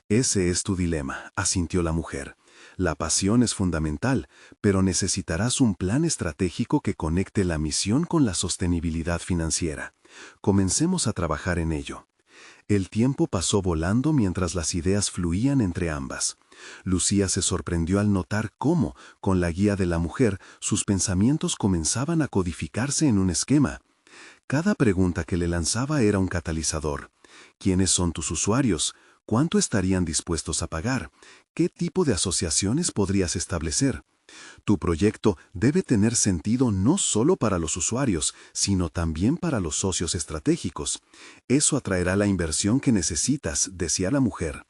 «Ese es tu dilema», asintió la mujer. «La pasión es fundamental, pero necesitarás un plan estratégico que conecte la misión con la sostenibilidad financiera. Comencemos a trabajar en ello». El tiempo pasó volando mientras las ideas fluían entre ambas. Lucía se sorprendió al notar cómo, con la guía de la mujer, sus pensamientos comenzaban a codificarse en un esquema. Cada pregunta que le lanzaba era un catalizador. ¿Quiénes son tus usuarios? ¿Cuánto estarían dispuestos a pagar? ¿Qué tipo de asociaciones podrías establecer? Tu proyecto debe tener sentido no solo para los usuarios, sino también para los socios estratégicos. Eso atraerá la inversión que necesitas, decía la mujer.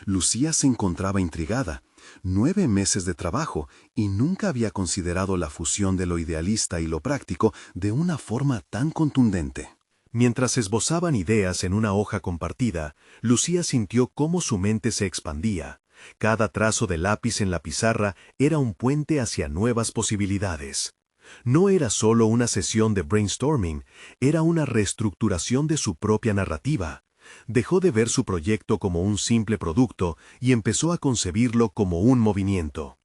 Lucía se encontraba intrigada. 9 meses de trabajo y nunca había considerado la fusión de lo idealista y lo práctico de una forma tan contundente. Mientras esbozaban ideas en una hoja compartida, Lucía sintió cómo su mente se expandía. Cada trazo de lápiz en la pizarra era un puente hacia nuevas posibilidades. No era solo una sesión de brainstorming, era una reestructuración de su propia narrativa. Dejó de ver su proyecto como un simple producto y empezó a concebirlo como un movimiento.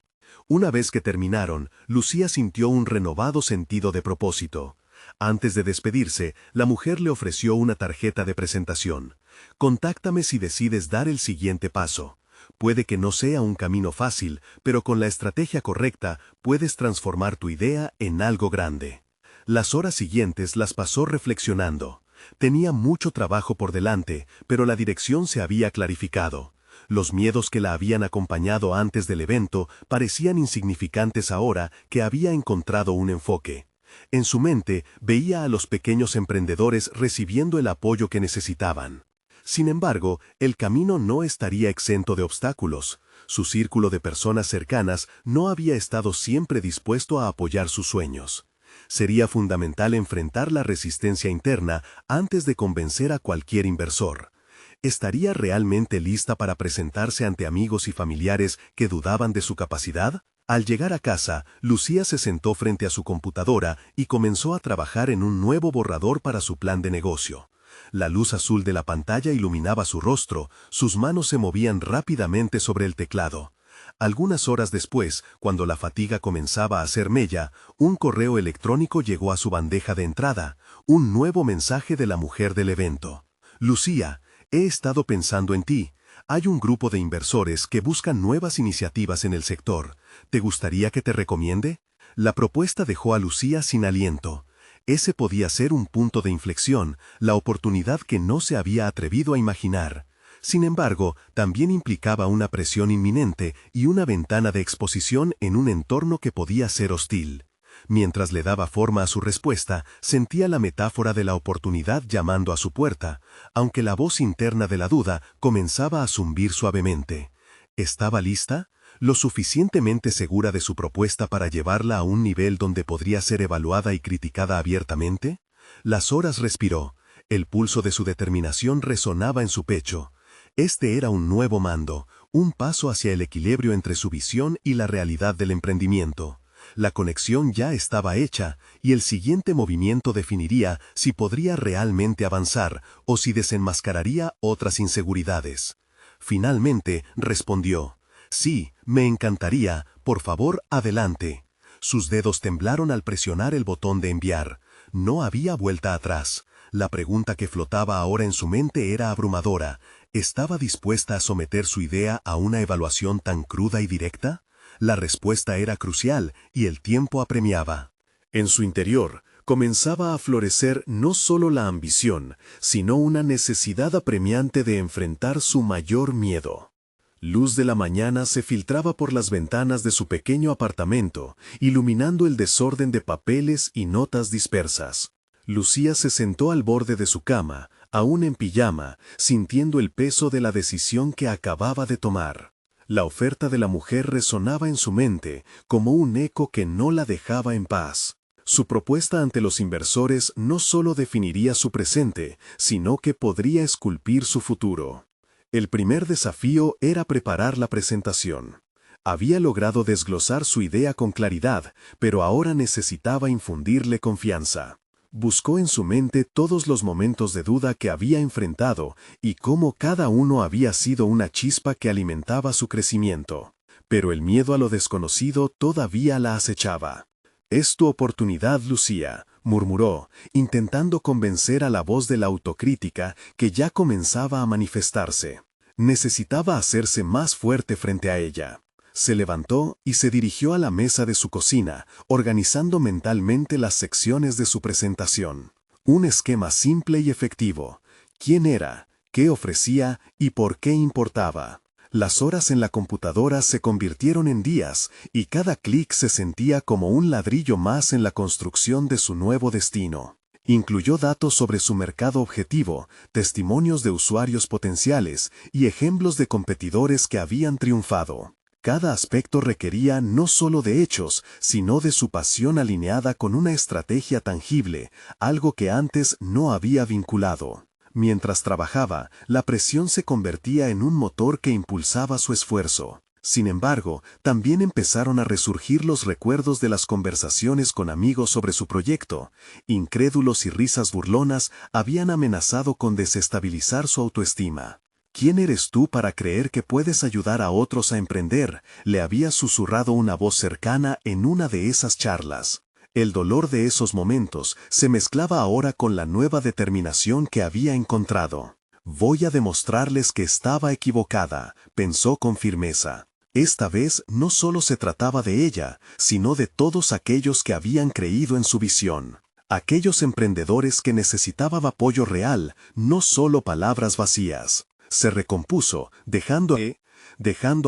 Una vez que terminaron, Lucía sintió un renovado sentido de propósito. Antes de despedirse, la mujer le ofreció una tarjeta de presentación. Contáctame si decides dar el siguiente paso. Puede que no sea un camino fácil, pero con la estrategia correcta puedes transformar tu idea en algo grande. Las horas siguientes las pasó reflexionando. Tenía mucho trabajo por delante, pero la dirección se había clarificado. Los miedos que la habían acompañado antes del evento parecían insignificantes ahora que había encontrado un enfoque. En su mente veía a los pequeños emprendedores recibiendo el apoyo que necesitaban. Sin embargo, el camino no estaría exento de obstáculos. Su círculo de personas cercanas no había estado siempre dispuesto a apoyar sus sueños. Sería fundamental enfrentar la resistencia interna antes de convencer a cualquier inversor. ¿Estaría realmente lista para presentarse ante amigos y familiares que dudaban de su capacidad? Al llegar a casa, Lucía se sentó frente a su computadora y comenzó a trabajar en un nuevo borrador para su plan de negocio. La luz azul de la pantalla iluminaba su rostro, sus manos se movían rápidamente sobre el teclado. Algunas horas después, cuando la fatiga comenzaba a hacer mella, un correo electrónico llegó a su bandeja de entrada, un nuevo mensaje de la mujer del evento. Lucía, he estado pensando en ti. Hay un grupo de inversores que buscan nuevas iniciativas en el sector. ¿Te gustaría que te recomiende? La propuesta dejó a Lucía sin aliento. Ese podía ser un punto de inflexión, la oportunidad que no se había atrevido a imaginar. Sin embargo, también implicaba una presión inminente y una ventana de exposición en un entorno que podía ser hostil. Mientras le daba forma a su respuesta, sentía la metáfora de la oportunidad llamando a su puerta, aunque la voz interna de la duda comenzaba a zumbir suavemente. ¿Estaba lista? ¿Lo suficientemente segura de su propuesta para llevarla a un nivel donde podría ser evaluada y criticada abiertamente? Las horas respiró. El pulso de su determinación resonaba en su pecho. Este era un nuevo mando, un paso hacia el equilibrio entre su visión y la realidad del emprendimiento. La conexión ya estaba hecha, y el siguiente movimiento definiría si podría realmente avanzar o si desenmascararía otras inseguridades. Finalmente, respondió. Sí, me encantaría, por favor, adelante. Sus dedos temblaron al presionar el botón de enviar. No había vuelta atrás. La pregunta que flotaba ahora en su mente era abrumadora. ¿Estaba dispuesta a someter su idea a una evaluación tan cruda y directa? La respuesta era crucial y el tiempo apremiaba. En su interior, comenzaba a florecer no solo la ambición, sino una necesidad apremiante de enfrentar su mayor miedo. Luz de la mañana se filtraba por las ventanas de su pequeño apartamento, iluminando el desorden de papeles y notas dispersas. Lucía se sentó al borde de su cama, aún en pijama, sintiendo el peso de la decisión que acababa de tomar. La oferta de la mujer resonaba en su mente como un eco que no la dejaba en paz. Su propuesta ante los inversores no solo definiría su presente, sino que podría esculpir su futuro. El primer desafío era preparar la presentación. Había logrado desglosar su idea con claridad, pero ahora necesitaba infundirle confianza. Buscó en su mente todos los momentos de duda que había enfrentado y cómo cada uno había sido una chispa que alimentaba su crecimiento. Pero el miedo a lo desconocido todavía la acechaba. «Es tu oportunidad, Lucía», murmuró, intentando convencer a la voz de la autocrítica que ya comenzaba a manifestarse. Necesitaba hacerse más fuerte frente a ella. Se levantó y se dirigió a la mesa de su cocina, organizando mentalmente las secciones de su presentación. Un esquema simple y efectivo. ¿Quién era? ¿Qué ofrecía? ¿Y por qué importaba? Las horas en la computadora se convirtieron en días y cada clic se sentía como un ladrillo más en la construcción de su nuevo destino. Incluyó datos sobre su mercado objetivo, testimonios de usuarios potenciales y ejemplos de competidores que habían triunfado. Cada aspecto requería no solo de hechos, sino de su pasión alineada con una estrategia tangible, algo que antes no había vinculado. Mientras trabajaba, la presión se convertía en un motor que impulsaba su esfuerzo. Sin embargo, también empezaron a resurgir los recuerdos de las conversaciones con amigos sobre su proyecto. Incrédulos y risas burlonas habían amenazado con desestabilizar su autoestima. ¿Quién eres tú para creer que puedes ayudar a otros a emprender?, le había susurrado una voz cercana en una de esas charlas. El dolor de esos momentos se mezclaba ahora con la nueva determinación que había encontrado. Voy a demostrarles que estaba equivocada, pensó con firmeza. Esta vez no solo se trataba de ella, sino de todos aquellos que habían creído en su visión. Aquellos emprendedores que necesitaban apoyo real, no solo palabras vacías. Se recompuso, dejando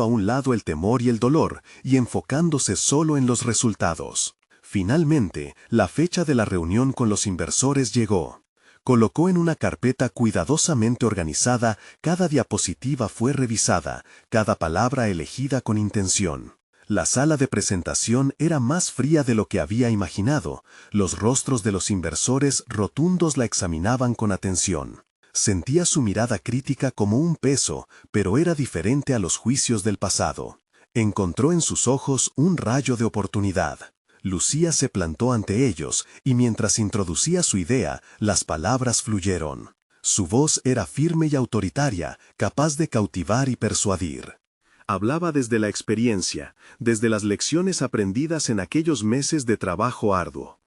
a un lado el temor y el dolor, y enfocándose solo en los resultados. Finalmente, la fecha de la reunión con los inversores llegó. Colocó en una carpeta cuidadosamente organizada, cada diapositiva fue revisada, cada palabra elegida con intención. La sala de presentación era más fría de lo que había imaginado. Los rostros de los inversores rotundos la examinaban con atención. Sentía su mirada crítica como un peso, pero era diferente a los juicios del pasado. Encontró en sus ojos un rayo de oportunidad. Lucía se plantó ante ellos, y mientras introducía su idea, las palabras fluyeron. Su voz era firme y autoritaria, capaz de cautivar y persuadir. Hablaba desde la experiencia, desde las lecciones aprendidas en aquellos meses de trabajo arduo.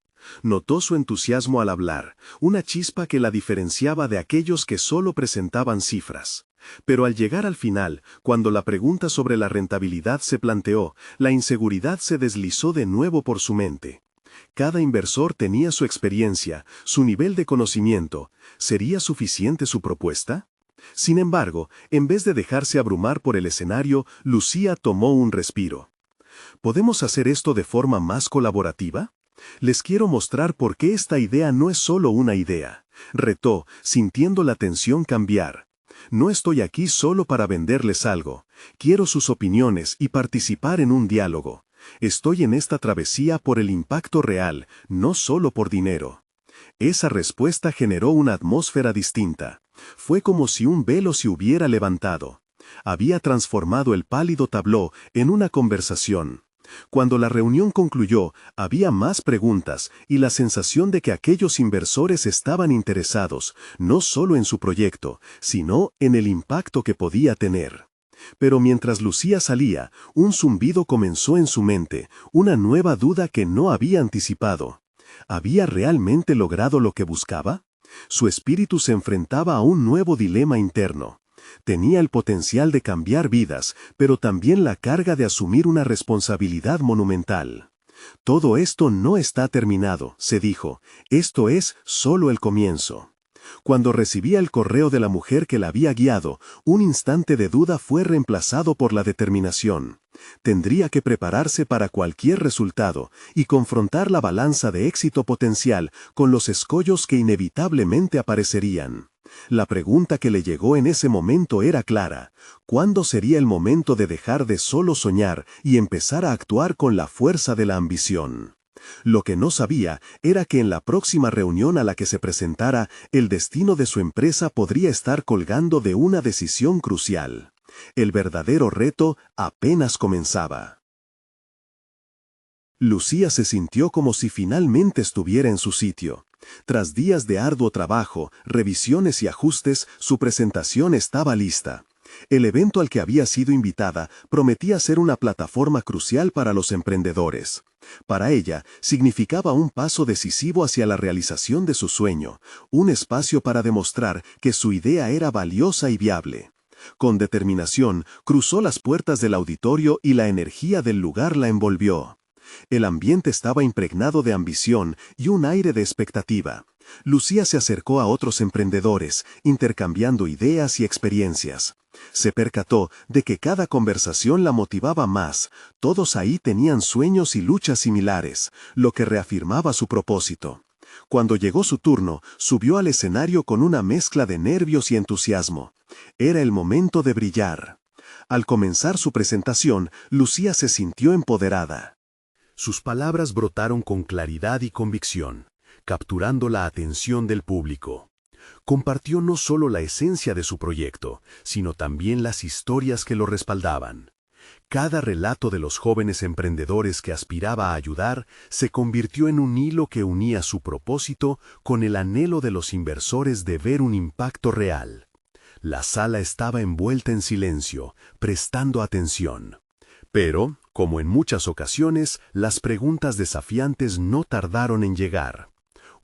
Notó su entusiasmo al hablar, una chispa que la diferenciaba de aquellos que solo presentaban cifras. Pero al llegar al final, cuando la pregunta sobre la rentabilidad se planteó, la inseguridad se deslizó de nuevo por su mente. Cada inversor tenía su experiencia, su nivel de conocimiento. ¿Sería suficiente su propuesta? Sin embargo, en vez de dejarse abrumar por el escenario, Lucía tomó un respiro. ¿Podemos hacer esto de forma más colaborativa? Les quiero mostrar por qué esta idea no es solo una idea. Retó, sintiendo la tensión cambiar. No estoy aquí solo para venderles algo. Quiero sus opiniones y participar en un diálogo. Estoy en esta travesía por el impacto real, no solo por dinero. Esa respuesta generó una atmósfera distinta. Fue como si un velo se hubiera levantado. Había transformado el pálido tabló en una conversación. Cuando la reunión concluyó, había más preguntas y la sensación de que aquellos inversores estaban interesados, no solo en su proyecto, sino en el impacto que podía tener. Pero mientras Lucía salía, un zumbido comenzó en su mente, una nueva duda que no había anticipado. ¿Había realmente logrado lo que buscaba? Su espíritu se enfrentaba a un nuevo dilema interno. Tenía el potencial de cambiar vidas, pero también la carga de asumir una responsabilidad monumental. Todo esto no está terminado, se dijo. Esto es solo el comienzo. Cuando recibía el correo de la mujer que la había guiado, un instante de duda fue reemplazado por la determinación. Tendría que prepararse para cualquier resultado y confrontar la balanza de éxito potencial con los escollos que inevitablemente aparecerían. La pregunta que le llegó en ese momento era clara: ¿cuándo sería el momento de dejar de solo soñar y empezar a actuar con la fuerza de la ambición? Lo que no sabía era que en la próxima reunión a la que se presentara, el destino de su empresa podría estar colgando de una decisión crucial. El verdadero reto apenas comenzaba. Lucía se sintió como si finalmente estuviera en su sitio. Tras días de arduo trabajo, revisiones y ajustes, su presentación estaba lista. El evento al que había sido invitada prometía ser una plataforma crucial para los emprendedores. Para ella, significaba un paso decisivo hacia la realización de su sueño, un espacio para demostrar que su idea era valiosa y viable. Con determinación, cruzó las puertas del auditorio y la energía del lugar la envolvió. El ambiente estaba impregnado de ambición y un aire de expectativa. Lucía se acercó a otros emprendedores, intercambiando ideas y experiencias. Se percató de que cada conversación la motivaba más. Todos ahí tenían sueños y luchas similares, lo que reafirmaba su propósito. Cuando llegó su turno, subió al escenario con una mezcla de nervios y entusiasmo. Era el momento de brillar. Al comenzar su presentación, Lucía se sintió empoderada. Sus palabras brotaron con claridad y convicción, capturando la atención del público. Compartió no solo la esencia de su proyecto, sino también las historias que lo respaldaban. Cada relato de los jóvenes emprendedores que aspiraba a ayudar se convirtió en un hilo que unía su propósito con el anhelo de los inversores de ver un impacto real. La sala estaba envuelta en silencio, prestando atención. Pero, como en muchas ocasiones, las preguntas desafiantes no tardaron en llegar.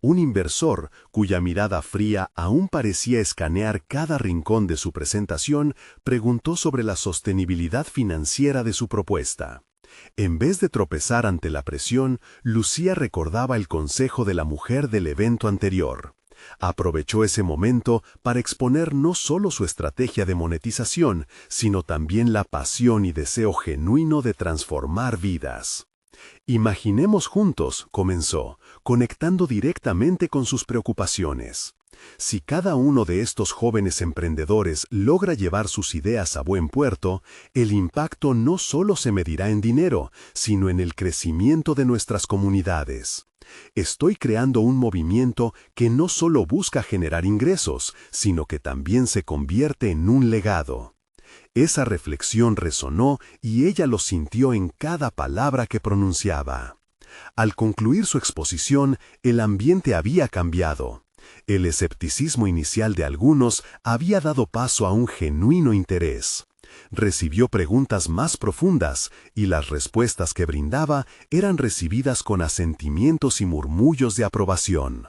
Un inversor, cuya mirada fría aún parecía escanear cada rincón de su presentación, preguntó sobre la sostenibilidad financiera de su propuesta. En vez de tropezar ante la presión, Lucía recordaba el consejo de la mujer del evento anterior. Aprovechó ese momento para exponer no solo su estrategia de monetización, sino también la pasión y deseo genuino de transformar vidas. Imaginemos juntos, comenzó, conectando directamente con sus preocupaciones. Si cada uno de estos jóvenes emprendedores logra llevar sus ideas a buen puerto, el impacto no solo se medirá en dinero, sino en el crecimiento de nuestras comunidades. Estoy creando un movimiento que no solo busca generar ingresos, sino que también se convierte en un legado. Esa reflexión resonó y ella lo sintió en cada palabra que pronunciaba. Al concluir su exposición, el ambiente había cambiado. El escepticismo inicial de algunos había dado paso a un genuino interés. Recibió preguntas más profundas y las respuestas que brindaba eran recibidas con asentimientos y murmullos de aprobación.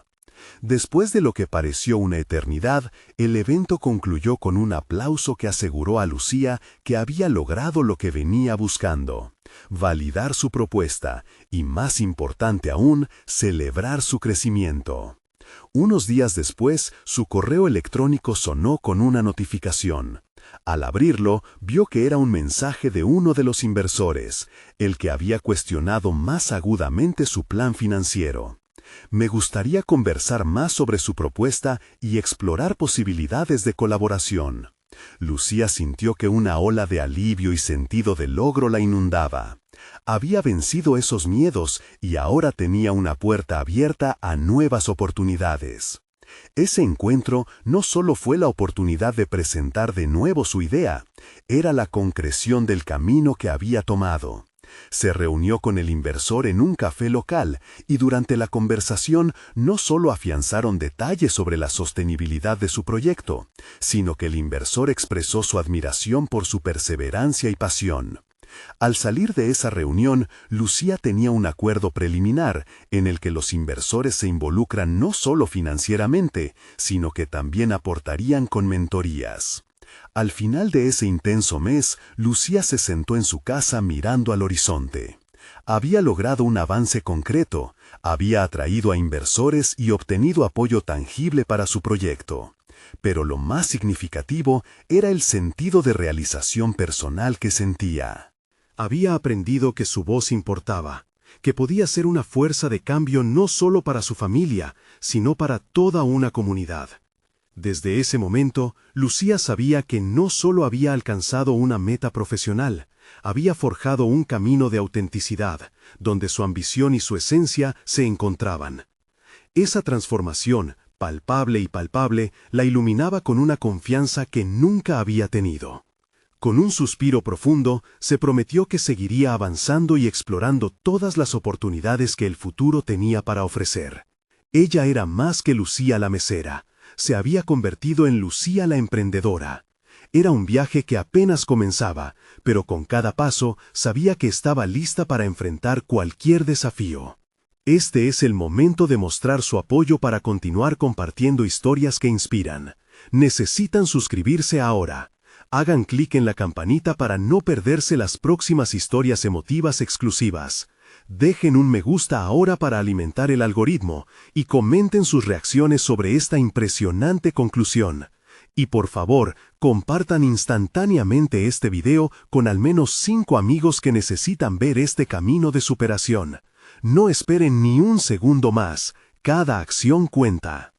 Después de lo que pareció una eternidad, el evento concluyó con un aplauso que aseguró a Lucía que había logrado lo que venía buscando: validar su propuesta y, más importante aún, celebrar su crecimiento. Unos días después, su correo electrónico sonó con una notificación. Al abrirlo, vio que era un mensaje de uno de los inversores, el que había cuestionado más agudamente su plan financiero. Me gustaría conversar más sobre su propuesta y explorar posibilidades de colaboración. Lucía sintió que una ola de alivio y sentido de logro la inundaba. Había vencido esos miedos y ahora tenía una puerta abierta a nuevas oportunidades. Ese encuentro no solo fue la oportunidad de presentar de nuevo su idea, era la concreción del camino que había tomado. Se reunió con el inversor en un café local y durante la conversación no solo afianzaron detalles sobre la sostenibilidad de su proyecto, sino que el inversor expresó su admiración por su perseverancia y pasión. Al salir de esa reunión, Lucía tenía un acuerdo preliminar en el que los inversores se involucran no solo financieramente, sino que también aportarían con mentorías. Al final de ese intenso mes, Lucía se sentó en su casa mirando al horizonte. Había logrado un avance concreto, había atraído a inversores y obtenido apoyo tangible para su proyecto. Pero lo más significativo era el sentido de realización personal que sentía. Había aprendido que su voz importaba, que podía ser una fuerza de cambio no solo para su familia, sino para toda una comunidad. Desde ese momento, Lucía sabía que no solo había alcanzado una meta profesional, había forjado un camino de autenticidad, donde su ambición y su esencia se encontraban. Esa transformación, palpable y palpable, la iluminaba con una confianza que nunca había tenido. Con un suspiro profundo, se prometió que seguiría avanzando y explorando todas las oportunidades que el futuro tenía para ofrecer. Ella era más que Lucía la mesera. Se había convertido en Lucía la emprendedora. Era un viaje que apenas comenzaba, pero con cada paso sabía que estaba lista para enfrentar cualquier desafío. Este es el momento de mostrar su apoyo para continuar compartiendo historias que inspiran. Necesitan suscribirse ahora. Hagan clic en la campanita para no perderse las próximas historias emotivas exclusivas. Dejen un me gusta ahora para alimentar el algoritmo y comenten sus reacciones sobre esta impresionante conclusión. Y por favor, compartan instantáneamente este video con al menos 5 amigos que necesitan ver este camino de superación. No esperen ni un segundo más. Cada acción cuenta.